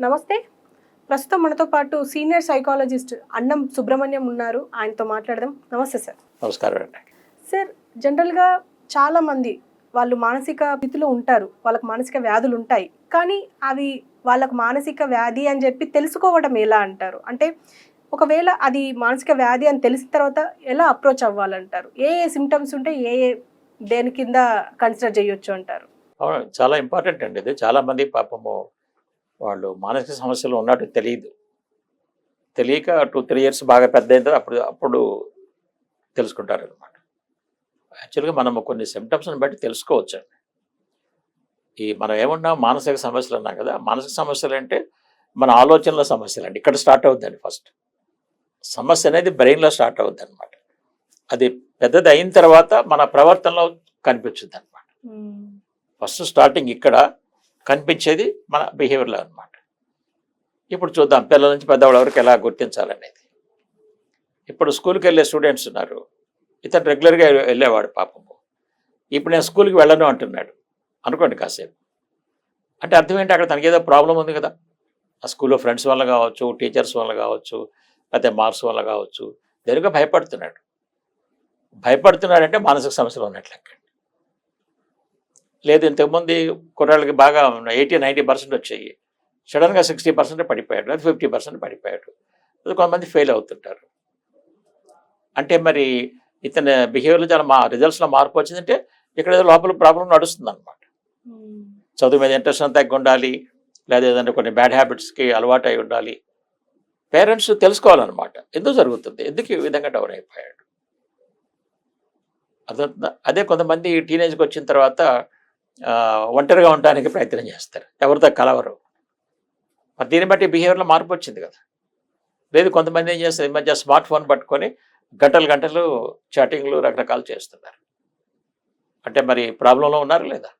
నమస్తే. ప్రస్తుతం మనతో పాటు సీనియర్ సైకాలజిస్ట్ అన్నం సుబ్రహ్మణ్యం ఉన్నారు. ఆయనతో మాట్లాడదాం. నమస్తే సార్. నమస్కారం అండి. సార్, జనరల్గా చాలామంది వాళ్ళు మానసిక స్థితిలో ఉంటారు, వాళ్ళకి మానసిక వ్యాధులు ఉంటాయి. కానీ అవి వాళ్ళకు మానసిక వ్యాధి అని చెప్పి తెలుసుకోవడం ఎలా అంటారు? అంటే ఒకవేళ అది మానసిక వ్యాధి అని తెలిసిన తర్వాత ఎలా అప్రోచ్ అవ్వాలంటారు? ఏ ఏ సిమ్టమ్స్ ఉంటే దేని కింద కన్సిడర్ చేయొచ్చు అంటారు? అవును, చాలా ఇంపార్టెంట్ అండి ఇది. చాలామంది పాపము వాళ్ళు మానసిక సమస్యలు ఉన్నట్టు తెలియక 2-3 ఇయర్స్ బాగా పెద్ద అయిన తర్వాత అప్పుడు తెలుసుకుంటారు అనమాట. యాక్చువల్గా మనము కొన్ని సిమ్టమ్స్ని బట్టి తెలుసుకోవచ్చు అండి. మనం ఏమన్నా మానసిక సమస్యలు అన్నాం కదా, మానసిక సమస్యలు అంటే మన ఆలోచనల సమస్యలు అండి. ఇక్కడ స్టార్ట్ అవుతుందండి. ఫస్ట్ సమస్య అనేది బ్రెయిన్లో స్టార్ట్ అవుతుంది అనమాట. అది పెద్దది అయిన తర్వాత మన ప్రవర్తనలో కనిపించుద్ది అనమాట. ఫస్ట్ స్టార్టింగ్ ఇక్కడ కనిపించేది మన బిహేవియర్లో అనమాట. ఇప్పుడు చూద్దాం పిల్లల నుంచి పెద్దవాళ్ళ వరకు ఎలా గుర్తించాలనేది. ఇప్పుడు స్కూల్కి వెళ్ళే స్టూడెంట్స్ ఉన్నారు. ఇతను రెగ్యులర్గా వెళ్ళేవాడు పాపము. ఇప్పుడు నేను స్కూల్కి వెళ్ళను అంటున్నాడు అనుకోండి కాసేపు. అంటే అర్థం ఏంటి, అక్కడ తనకి ఏదో ప్రాబ్లం ఉంది కదా. ఆ స్కూల్లో ఫ్రెండ్స్ వల్ల కావచ్చు, టీచర్స్ వల్ల కావచ్చు, లేకపోతే మార్క్స్ వల్ల కావచ్చు, దేనికో భయపడుతున్నాడంటే మానసిక సమస్యలు ఉన్నట్లెక్క. లేదు, ఇంతకుముందు కుర్రాళ్ళకి బాగా 80-90% వచ్చాయి, సడన్గా 60% పడిపోయాడు, లేదా 50% పడిపోయాడు. కొంతమంది ఫెయిల్ అవుతుంటారు. అంటే మరి ఇతని బిహేవియర్లో చాలా రిజల్ట్స్లో మార్పు వచ్చిందంటే ఇక్కడ ఏదో లోపల ప్రాబ్లం నడుస్తుంది అనమాట. చదువు మీద ఇంట్రెస్ట్ అంతా తగ్గి ఉండాలి, లేదా ఏదంటే కొన్ని బ్యాడ్ హ్యాబిట్స్కి అలవాటు అయి ఉండాలి. పేరెంట్స్ తెలుసుకోవాలన్నమాట, ఎందుకు జరుగుతుంది, ఎందుకు ఈ విధంగా డౌన్ అయిపోయాడు. అదే కొంతమంది టీనేజ్కి వచ్చిన తర్వాత ఒంటరిగా ఉండడానికి ప్రయత్నం చేస్తారు, ఎవరితో కలవరు. మరి దీన్ని బట్టి బిహేవియర్లో మార్పు వచ్చింది కదా. లేదు, కొంతమంది ఏం చేస్తారు, ఈ మధ్య స్మార్ట్ ఫోన్ పట్టుకొని గంటలు చాటింగ్లు రకరకాలు చేస్తున్నారు. అంటే మరి ప్రాబ్లంలో ఉన్నారు లేదా?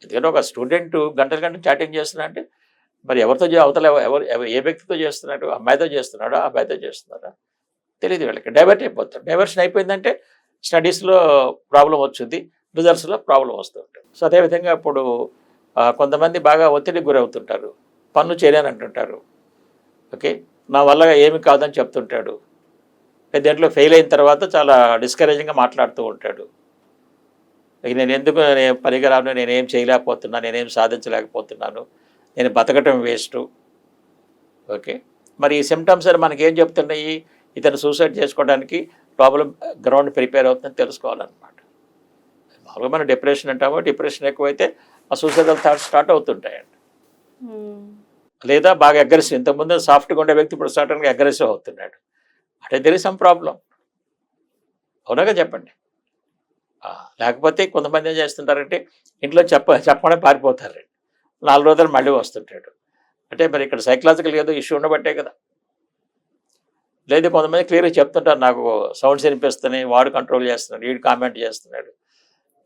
ఎందుకంటే ఒక స్టూడెంట్ గంటలు చాటింగ్ చేస్తున్నా అంటే మరి ఎవరితో అవతల ఏ వ్యక్తితో చేస్తున్నాడు, అమ్మాయితో చేస్తున్నాడా, అబ్బాయితో చేస్తున్నాడా తెలియదు. వీళ్ళకి డైవర్ట్ అయిపోతారు. డైవర్షన్ అయిపోయిందంటే స్టడీస్లో ప్రాబ్లం వచ్చింది, రిజల్ట్స్లో ప్రాబ్లం వస్తూ ఉంటుంది. సో అదేవిధంగా ఇప్పుడు కొంతమంది బాగా ఒత్తిడికి గురవుతుంటారు, పనులు చేయలేని అంటుంటారు. ఓకే, నా వల్ల ఏమి కాదని చెప్తుంటాడు. దేంట్లో ఫెయిల్ అయిన తర్వాత చాలా డిస్కరేజింగ్గా మాట్లాడుతూ ఉంటాడు. నేను పనికిరాను, నేనేం చేయలేకపోతున్నాను, నేనేం సాధించలేకపోతున్నాను, నేను బతకటం వేస్టు. ఓకే, మరి ఈ సిమ్టమ్స్ అని మనకేం చెప్తున్నాయి, ఇతను సూసైడ్ చేసుకోవడానికి ప్రాబ్లం గ్రౌండ్ ప్రిపేర్ అవుతుందని తెలుసుకోవాలన్నమాట. మామూలుగా మనం డిప్రెషన్ అంటామో, డిప్రెషన్ ఎక్కువైతే ఆ సూసైడల్ థాట్స్ స్టార్ట్ అవుతుంటాయండి. లేదా బాగా అగ్రెసివ్, ఇంతకుముందు సాఫ్ట్గా ఉండే వ్యక్తి ఇప్పుడు సడన్గా అగ్రెసివ్ అవుతున్నాడు అంటే దెర్ ఇస్ సమ్ ప్రాబ్లం. అవునాగా చెప్పండి. లేకపోతే కొంతమంది ఏం చేస్తుంటారంటే ఇంట్లో చెప్పకుండా పారిపోతారండి, 4 రోజులు మళ్ళీ వస్తుంటాడు. అంటే మరి ఇక్కడ సైకలాజికల్ ఏదో ఇష్యూ ఉండబట్టే కదా. లేదు, కొంతమంది క్లియర్గా చెప్తుంటారు, నాకు సౌండ్స్ వినిపిస్తున్నాయి, వాడు కంట్రోల్ చేస్తున్నాడు, వీడు కామెంట్ చేస్తున్నాడు,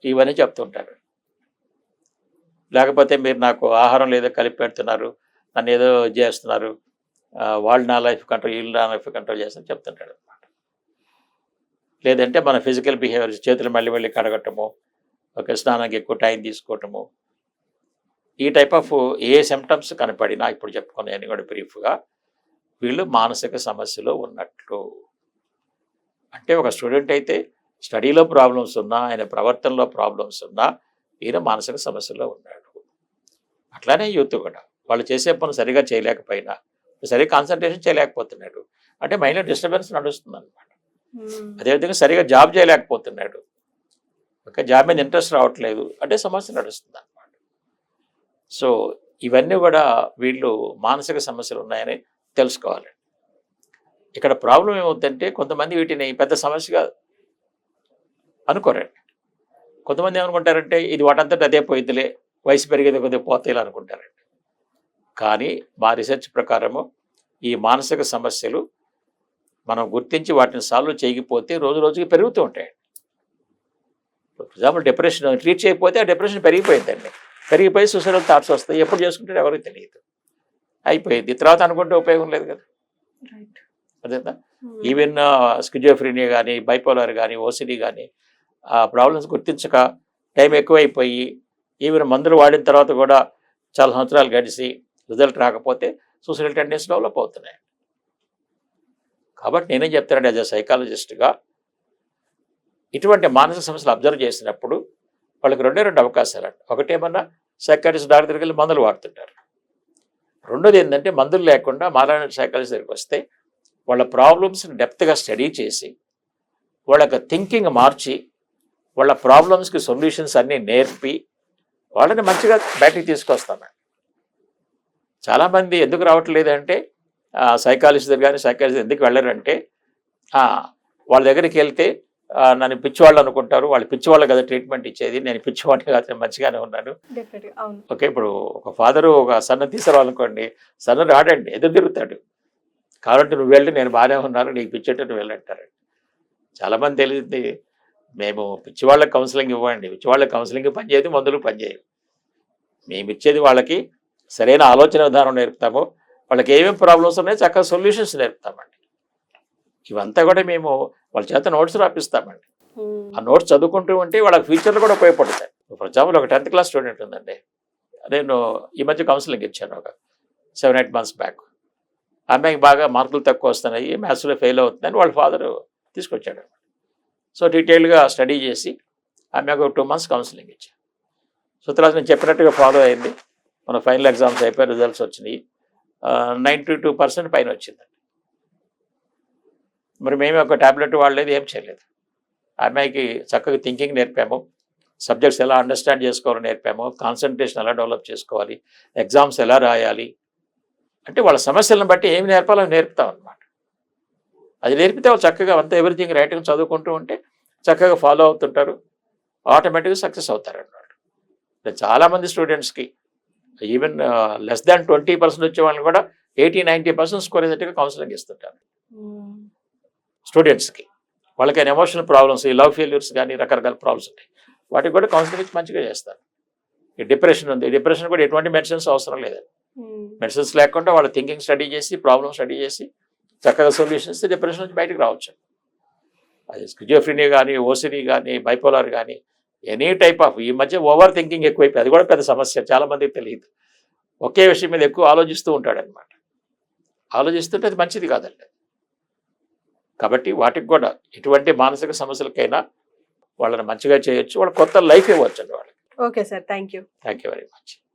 ఇవన్నీ చెప్తుంటారు. లేకపోతే మీరు నాకు ఆహారం లేదో కలిపి పెడుతున్నారు, నన్ను ఏదో చేస్తున్నారు, వాళ్ళు నా లైఫ్ కంట్రోల్, వీళ్ళు నా లైఫ్ కంట్రోల్ చేస్తారని చెప్తుంటాడు అనమాట. లేదంటే మన ఫిజికల్ బిహేవియర్, చేతులు మళ్ళీ కడగటము, ఓకే, స్నానానికి ఎక్కువ టైం తీసుకోవటము, ఈ టైప్ ఆఫ్ ఏ సిమ్టమ్స్ కనపడినా ఇప్పుడు చెప్పుకున్నాయని కూడా బ్రీఫ్గా వీళ్ళు మానసిక సమస్యలో ఉన్నట్లు. అంటే ఒక స్టూడెంట్ అయితే స్టడీలో ప్రాబ్లమ్స్ ఉన్నా, ఆయన ప్రవర్తనలో ప్రాబ్లమ్స్ ఉన్నా, ఈయన మానసిక సమస్యలో ఉన్నాడు. అట్లానే యూత్ కూడా వాళ్ళు చేసే పనులు సరిగా చేయలేకపోయినా, సరిగా కాన్సన్ట్రేషన్ చేయలేకపోతున్నాడు అంటే మైండ్లో డిస్టర్బెన్స్ నడుస్తుంది అనమాట. అదేవిధంగా సరిగా జాబ్ చేయలేకపోతున్నాడు, ఓకే, జాబ్ మీద ఇంట్రెస్ట్ రావట్లేదు అంటే సమస్య నడుస్తుంది అనమాట. సో ఇవన్నీ కూడా వీళ్ళు మానసిక సమస్యలు ఉన్నాయని తెలుసుకోవాలి. ఇక్కడ ప్రాబ్లం ఏమవుతుందంటే కొంతమంది వీటిని పెద్ద సమస్యగా అనుకోరండి. కొంతమంది ఏమనుకుంటారంటే ఇది వాటంతట అదే పోయిద్దిలే, వయసు పెరిగేది కొద్దిగా పోతాయిలా అనుకుంటారండి. కానీ మా రీసెర్చ్ ప్రకారము ఈ మానసిక సమస్యలు మనం గుర్తించి వాటిని సాల్వ్ చేయకపోతే రోజు రోజుకి పెరుగుతూ ఉంటాయండి. ఫర్ ఎగ్జాంపుల్ డిప్రెషన్ ట్రీట్ చేయకపోతే ఆ డిప్రెషన్ పెరిగిపోయిందండి, పెరిగిపోయి సూసైడల్ థాట్స్ వస్తాయి. ఎప్పుడు చేసుకుంటే ఎవరికి తెలియదు, అయిపోయింది. తర్వాత అనుకుంటే ఉపయోగం లేదు కదా. అదేనా, ఈవెన్ స్కిజోఫ్రీనియా కానీ, బైపోలార్ కానీ, ఓసిడి కానీ ఆ ప్రాబ్లమ్స్ గుర్తించక టైం ఎక్కువైపోయి ఈవెన్ మందులు వాడిన తర్వాత కూడా చాలా సంవత్సరాలు గడిచి రిజల్ట్ రాకపోతే సూసైడల్ టెండెన్సీ డెవలప్ అవుతున్నాయి. కాబట్టి నేనేం చెప్తానంటే యాజ్ ఎ సైకాలజిస్ట్గా ఇటువంటి మానసిక సమస్యలు అబ్జర్వ్ చేసినప్పుడు వాళ్ళకి రెండు అవకాశాలు అండి. ఒకటేమన్నా సైకాలజిస్ట్ డాక్టర్ దగ్గరికి వెళ్ళి మందులు వాడుతుంటారు. రెండోది ఏంటంటే మందులు లేకుండా మానవ సైకాలజిస్ట్ దగ్గరికి వస్తే వాళ్ళ ప్రాబ్లమ్స్ని డెప్త్గా స్టడీ చేసి వాళ్ళకి థింకింగ్ మార్చి వాళ్ళ ప్రాబ్లమ్స్కి సొల్యూషన్స్ అన్నీ నేర్పి వాళ్ళని మంచిగా బయటికి తీసుకొస్తాను. చాలామంది ఎందుకు రావట్లేదంటే సైకాలజిస్ట్ దగ్గర కానీ సైకాలజిస్ట్ ఎందుకు వెళ్ళారంటే వాళ్ళ దగ్గరికి వెళ్తే నన్ను పిచ్చివాళ్ళు అనుకుంటారు, వాళ్ళు పిచ్చివాళ్ళు కదా ట్రీట్మెంట్ ఇచ్చేది, నేను పిచ్చివాడిని కాదు మంచిగానే ఉన్నాను. ఓకే, ఇప్పుడు ఒక ఫాదరు ఒక సన్న తీసుకురావాలనుకోండి, సన్న రాడండి, ఎదురు తిరుగుతాడు. కాబట్టి నువ్వు వెళ్ళి నేను బాగానే ఉన్నాను, నీకు పిచ్చేట్టు నువ్వు వెళ్ళంటారు. చాలామంది తెలిసింది మేము పిచ్చివాళ్ళకి కౌన్సిలింగ్ ఇవ్వండి, పిచ్చివాళ్ళకి కౌన్సిలింగ్ పనిచేయదు, మందులు పనిచేయదు. మేము ఇచ్చేది వాళ్ళకి సరైన ఆలోచన విధానం నేర్పుతాము, వాళ్ళకి ఏమేమి ప్రాబ్లమ్స్ ఉన్నాయో చక్కగా సొల్యూషన్స్ నేర్పుతామండి. ఇవంతా కూడా మేము వాళ్ళ చేత నోట్స్ రాపిస్తామండి. ఆ నోట్స్ చదువుకుంటూ ఉంటే వాళ్ళకి ఫ్యూచర్లో కూడా ఉపయోగపడతాయి. ఫర్ ఎగ్జాంపుల్ ఒక 10th క్లాస్ స్టూడెంట్ ఉందండి, నేను ఈ మధ్య కౌన్సిలింగ్ ఇచ్చాను ఒక 7-8 months బ్యాక్. అమ్మాయికి బాగా మార్కులు తక్కువ వస్తున్నాయి, మ్యాథ్స్లో ఫెయిల్ అవుతుందని వాళ్ళ ఫాదరు తీసుకొచ్చాడు. సో డీటెయిల్గా స్టడీ చేసి ఆమెకు ఒక 2 months కౌన్సిలింగ్ ఇచ్చాను. సో తర్వాత నేను చెప్పినట్టుగా ఫాలో అయింది. మన ఫైనల్ ఎగ్జామ్స్ అయిపోయి రిజల్ట్స్ వచ్చినాయి, 92% పైన వచ్చిందండి. మరి మేము ఒక ట్యాబ్లెట్ వాడలేదు, ఏం చేయలేదు. అమ్మాయికి చక్కగా థింకింగ్ నేర్పాము, సబ్జెక్ట్స్ ఎలా అండర్స్టాండ్ చేసుకోవాలో నేర్పాము, కాన్సన్ట్రేషన్ ఎలా డెవలప్ చేసుకోవాలి, ఎగ్జామ్స్ ఎలా రాయాలి, అంటే వాళ్ళ సమస్యలను బట్టి ఏమి నేర్పాలో అవి నేర్పుతాం అనమాట. అది నేర్పితే వాళ్ళు చక్కగా అంతా ఎవ్రీథింగ్ రైటింగ్ చదువుకుంటూ ఉంటే చక్కగా ఫాలో అవుతుంటారు, ఆటోమేటిక్గా సక్సెస్ అవుతారు అన్నమాట. చాలామంది స్టూడెంట్స్కి ఈవెన్ లెస్ దాన్ 20% వచ్చే వాళ్ళని కూడా 80-90% స్కోర్ అయ్యేట్టుగా కౌన్సిలింగ్ ఇస్తుంటారు స్టూడెంట్స్కి. వాళ్ళకైనా ఎమోషనల్ ప్రాబ్లమ్స్, ఈ లవ్ ఫెయిల్యూర్స్ కానీ రకరకాల ప్రాబ్లమ్స్ ఉంటాయి, వాటికి కూడా కౌన్సిలింగ్ ఇచ్చి మంచిగా చేస్తారు. ఈ డిప్రెషన్ ఉంది, డిప్రెషన్ కూడా ఎటువంటి మెడిసిన్స్ అవసరం లేదండి. మెడిసిన్స్ లేకుండా వాళ్ళ థింకింగ్ స్టడీ చేసి ప్రాబ్లమ్ స్టడీ చేసి చక్కగా సొల్యూషన్స్ డిప్రెషన్ నుంచి బయటకు రావచ్చు. అది స్కిజోఫ్రీనియా కానీ, ఓసిడీ కానీ, బైపోలార్ కానీ, ఎనీ టైప్ ఆఫ్, ఈ మధ్య ఓవర్ థింకింగ్ ఎక్కువైపోయి అది కూడా పెద్ద సమస్య, చాలామందికి తెలియదు. ఒకే విషయం మీద ఎక్కువ ఆలోచిస్తూ ఉంటాడనమాట. ఆలోచిస్తుంటే అది మంచిది కాదండి. కాబట్టి వాటికి కూడా ఎటువంటి మానసిక సమస్యలకైనా వాళ్ళని మంచిగా చేయొచ్చు, వాళ్ళ కొత్త లైఫ్ ఇవ్వచ్చు అండి వాళ్ళకి. Okay sir, thank you very much.